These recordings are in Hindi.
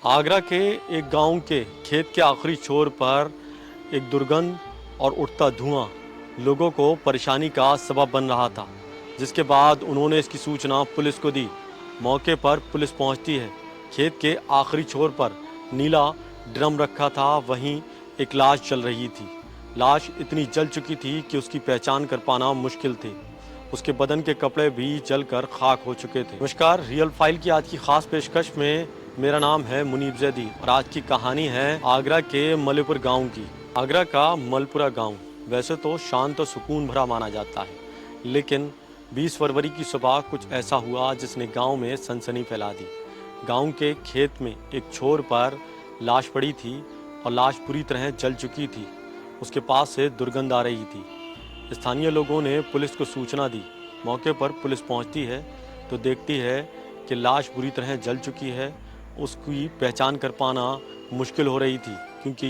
आगरा के एक गांव के खेत के आखिरी छोर पर एक दुर्गंध और उठता धुआं लोगों को परेशानी का सबब बन रहा था, जिसके बाद उन्होंने इसकी सूचना पुलिस को दी। मौके पर पुलिस पहुंचती है। खेत के आखिरी छोर पर नीला ड्रम रखा था, वहीं एक लाश जल रही थी। लाश इतनी जल चुकी थी कि उसकी पहचान कर पाना मुश्किल थी। उसके बदन के कपड़े भी जलकर खाक हो चुके थे। नमस्कार, रियल फाइल की आज की खास पेशकश में मेरा नाम है मुनीब जैदी और आज की कहानी है आगरा के मलपुर गांव की। आगरा का मलपुरा गांव वैसे तो शांत और सुकून भरा माना जाता है, लेकिन 20 फरवरी की सुबह कुछ ऐसा हुआ जिसने गांव में सनसनी फैला दी। गांव के खेत में एक छोर पर लाश पड़ी थी और लाश पूरी तरह जल चुकी थी। उसके पास से दुर्गंध आ रही थी। स्थानीय लोगों ने पुलिस को सूचना दी। मौके पर पुलिस पहुंचती है तो देखती है कि लाश बुरी तरह जल चुकी है। उसकी पहचान कर पाना मुश्किल हो रही थी क्योंकि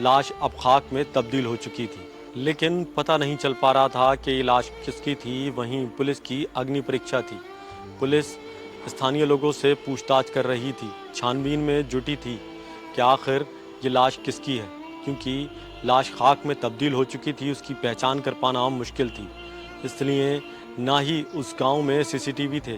लाश अब खाक में तब्दील हो चुकी थी, लेकिन पता नहीं चल पा रहा था कि ये लाश किसकी थी। वहीं पुलिस की अग्नि परीक्षा थी। पुलिस स्थानीय लोगों से पूछताछ कर रही थी, छानबीन में जुटी थी कि आखिर ये लाश किसकी है, क्योंकि लाश खाक में तब्दील हो चुकी थी। उसकी पहचान कर पाना मुश्किल थी, इसलिए ना ही उस गांव में सीसीटीवी थे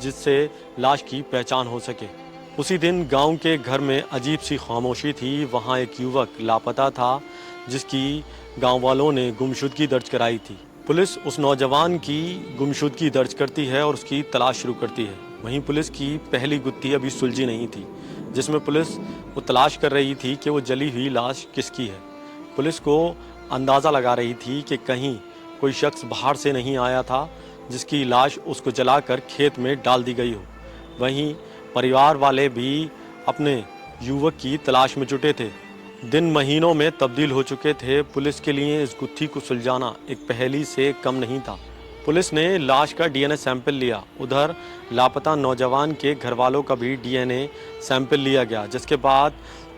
जिससे लाश की पहचान हो सके। उसी दिन गांव के घर में अजीब सी खामोशी थी। वहां एक युवक लापता था जिसकी गांव वालों ने गुमशुदगी दर्ज कराई थी। पुलिस उस नौजवान की गुमशुदगी दर्ज करती है और उसकी तलाश शुरू करती है। वहीं पुलिस की पहली गुत्थी अभी सुलझी नहीं थी, जिसमें पुलिस वो तलाश कर रही थी कि वो जली हुई लाश किसकी है। पुलिस को अंदाज़ा लगा रही थी कि कहीं कोई शख्स बाहर से नहीं आया था जिसकी लाश उसको जलाकर खेत में डाल दी गई हो। वहीं परिवार वाले भी अपने युवक की तलाश में जुटे थे। दिन महीनों में तब्दील हो चुके थे। पुलिस के लिए इस गुत्थी को सुलझाना एक पहेली से कम नहीं था। पुलिस ने लाश का डीएनए सैंपल लिया। उधर लापता नौजवान के घर वालों का भी डीएनए सैंपल लिया गया, जिसके बाद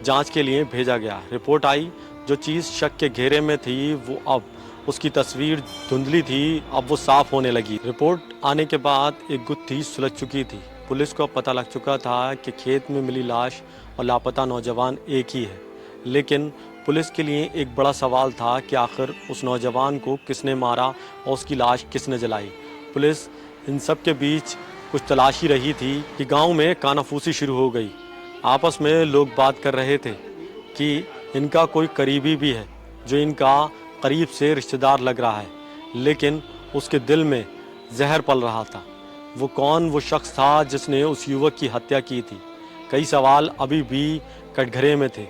जांच के लिए भेजा गया। रिपोर्ट आई। जो चीज़ शक के घेरे में थी वो अब उसकी तस्वीर धुंधली थी, अब वो साफ होने लगी। रिपोर्ट आने के बाद एक गुत्थी सुलझ चुकी थी। पुलिस को पता लग चुका था कि खेत में मिली लाश और लापता नौजवान एक ही है, लेकिन पुलिस के लिए एक बड़ा सवाल था कि आखिर उस नौजवान को किसने मारा और उसकी लाश किसने जलाई। पुलिस इन सब के बीच कुछ तलाशी रही थी कि गांव में कानाफूसी शुरू हो गई। आपस में लोग बात कर रहे थे कि इनका कोई करीबी भी है जो इनका करीब से रिश्तेदार लग रहा है, लेकिन उसके दिल में जहर पल रहा था। वो कौन वो शख्स था जिसने उस युवक की हत्या की थी? कई सवाल अभी भी कटघरे में थे।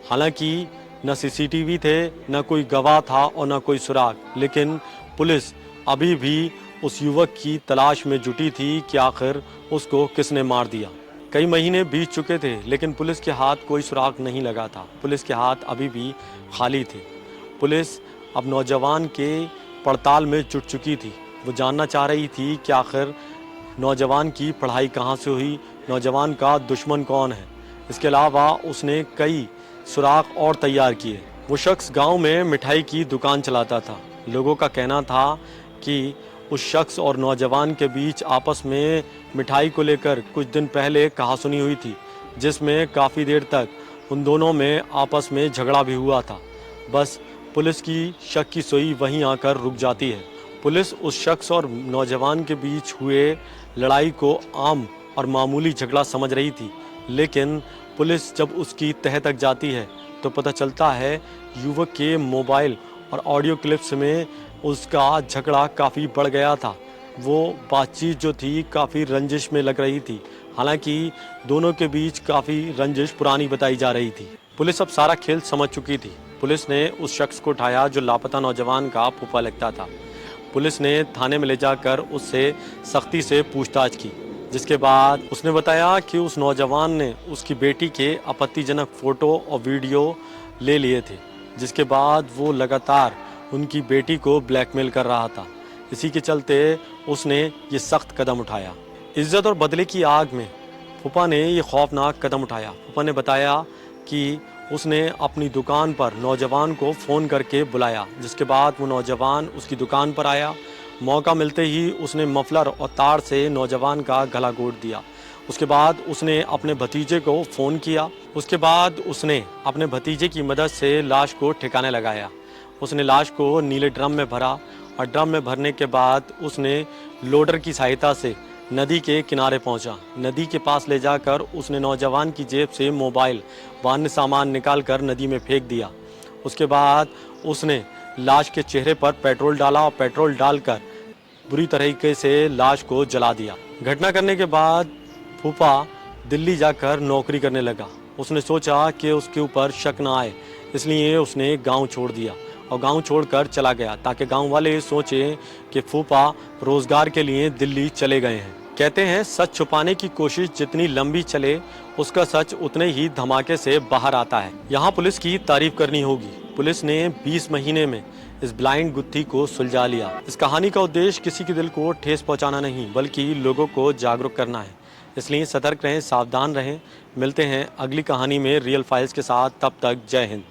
हालांकि न सीसीटीवी थे, न कोई गवाह था और न कोई सुराग, लेकिन पुलिस अभी भी उस युवक की तलाश में जुटी थी कि आखिर उसको किसने मार दिया। कई महीने बीत चुके थे, लेकिन पुलिस के हाथ कोई सुराग नहीं लगा था। पुलिस के हाथ अभी भी खाली थे। पुलिस अब नौजवान के पड़ताल में जुट चुकी थी। वो जानना चाह रही थी कि आखिर नौजवान की पढ़ाई कहाँ से हुई, नौजवान का दुश्मन कौन है। इसके अलावा उसने कई सुराग और तैयार किए। वो शख्स गांव में मिठाई की दुकान चलाता था। लोगों का कहना था कि उस शख्स और नौजवान के बीच आपस में मिठाई को लेकर कुछ दिन पहले कहासुनी हुई थी, जिसमें काफ़ी देर तक उन दोनों में आपस में झगड़ा भी हुआ था। बस पुलिस की शक की सुई वहीं आकर रुक जाती है। पुलिस उस शख्स और नौजवान के बीच हुए लड़ाई को आम और मामूली झगड़ा समझ रही थी, लेकिन पुलिस जब उसकी तह तक जाती है तो पता चलता है युवक के मोबाइल और ऑडियो क्लिप्स में उसका झगड़ा काफ़ी बढ़ गया था। वो बातचीत जो थी काफ़ी रंजिश में लग रही थी। हालांकि दोनों के बीच काफ़ी रंजिश पुरानी बताई जा रही थी। पुलिस अब सारा खेल समझ चुकी थी। पुलिस ने उस शख्स को उठाया जो लापता नौजवान का फूफा लगता था। पुलिस ने थाने में ले जाकर उससे सख्ती से पूछताछ की, जिसके बाद उसने बताया कि उस नौजवान ने उसकी बेटी के आपत्तिजनक फ़ोटो और वीडियो ले लिए थे, जिसके बाद वो लगातार उनकी बेटी को ब्लैकमेल कर रहा था। इसी के चलते उसने ये सख्त कदम उठाया। इज्जत और बदले की आग में फूफा ने ये खौफनाक कदम उठाया। फूफा ने बताया कि उसने अपनी दुकान पर नौजवान को फ़ोन करके बुलाया, जिसके बाद वो नौजवान उसकी दुकान पर आया। मौका मिलते ही उसने मफलर और तार से नौजवान का गला घोंट दिया उसके बाद उसने अपने भतीजे को फ़ोन किया। उसके बाद उसने अपने भतीजे की मदद से लाश को ठिकाने लगाया। उसने लाश को नीले ड्रम में भरा और ड्रम में भरने के बाद उसने लोडर की सहायता से नदी के किनारे पहुंचा। नदी के पास ले जाकर उसने नौजवान की जेब से मोबाइल व अन्य सामान निकाल कर नदी में फेंक दिया। उसके बाद उसने लाश के चेहरे पर पेट्रोल डाला और पेट्रोल डालकर बुरी तरीके से लाश को जला दिया। घटना करने के बाद फूफा दिल्ली जाकर नौकरी करने लगा। उसने सोचा कि उसके ऊपर शक ना आए, इसलिए उसने गांव छोड़ दिया और गांव छोड़कर चला गया ताकि गांव वाले सोचें कि फूफा रोजगार के लिए दिल्ली चले गए हैं। कहते हैं सच छुपाने की कोशिश जितनी लंबी चले उसका सच उतने ही धमाके से बाहर आता है। यहाँ पुलिस की तारीफ करनी होगी। पुलिस ने 20 महीने में इस ब्लाइंड गुत्थी को सुलझा लिया। इस कहानी का उद्देश्य किसी के दिल को ठेस पहुंचाना नहीं बल्कि लोगों को जागरूक करना है। इसलिए सतर्क रहें, सावधान रहें। मिलते हैं अगली कहानी में रियल फाइल्स के साथ। तब तक जय हिंद।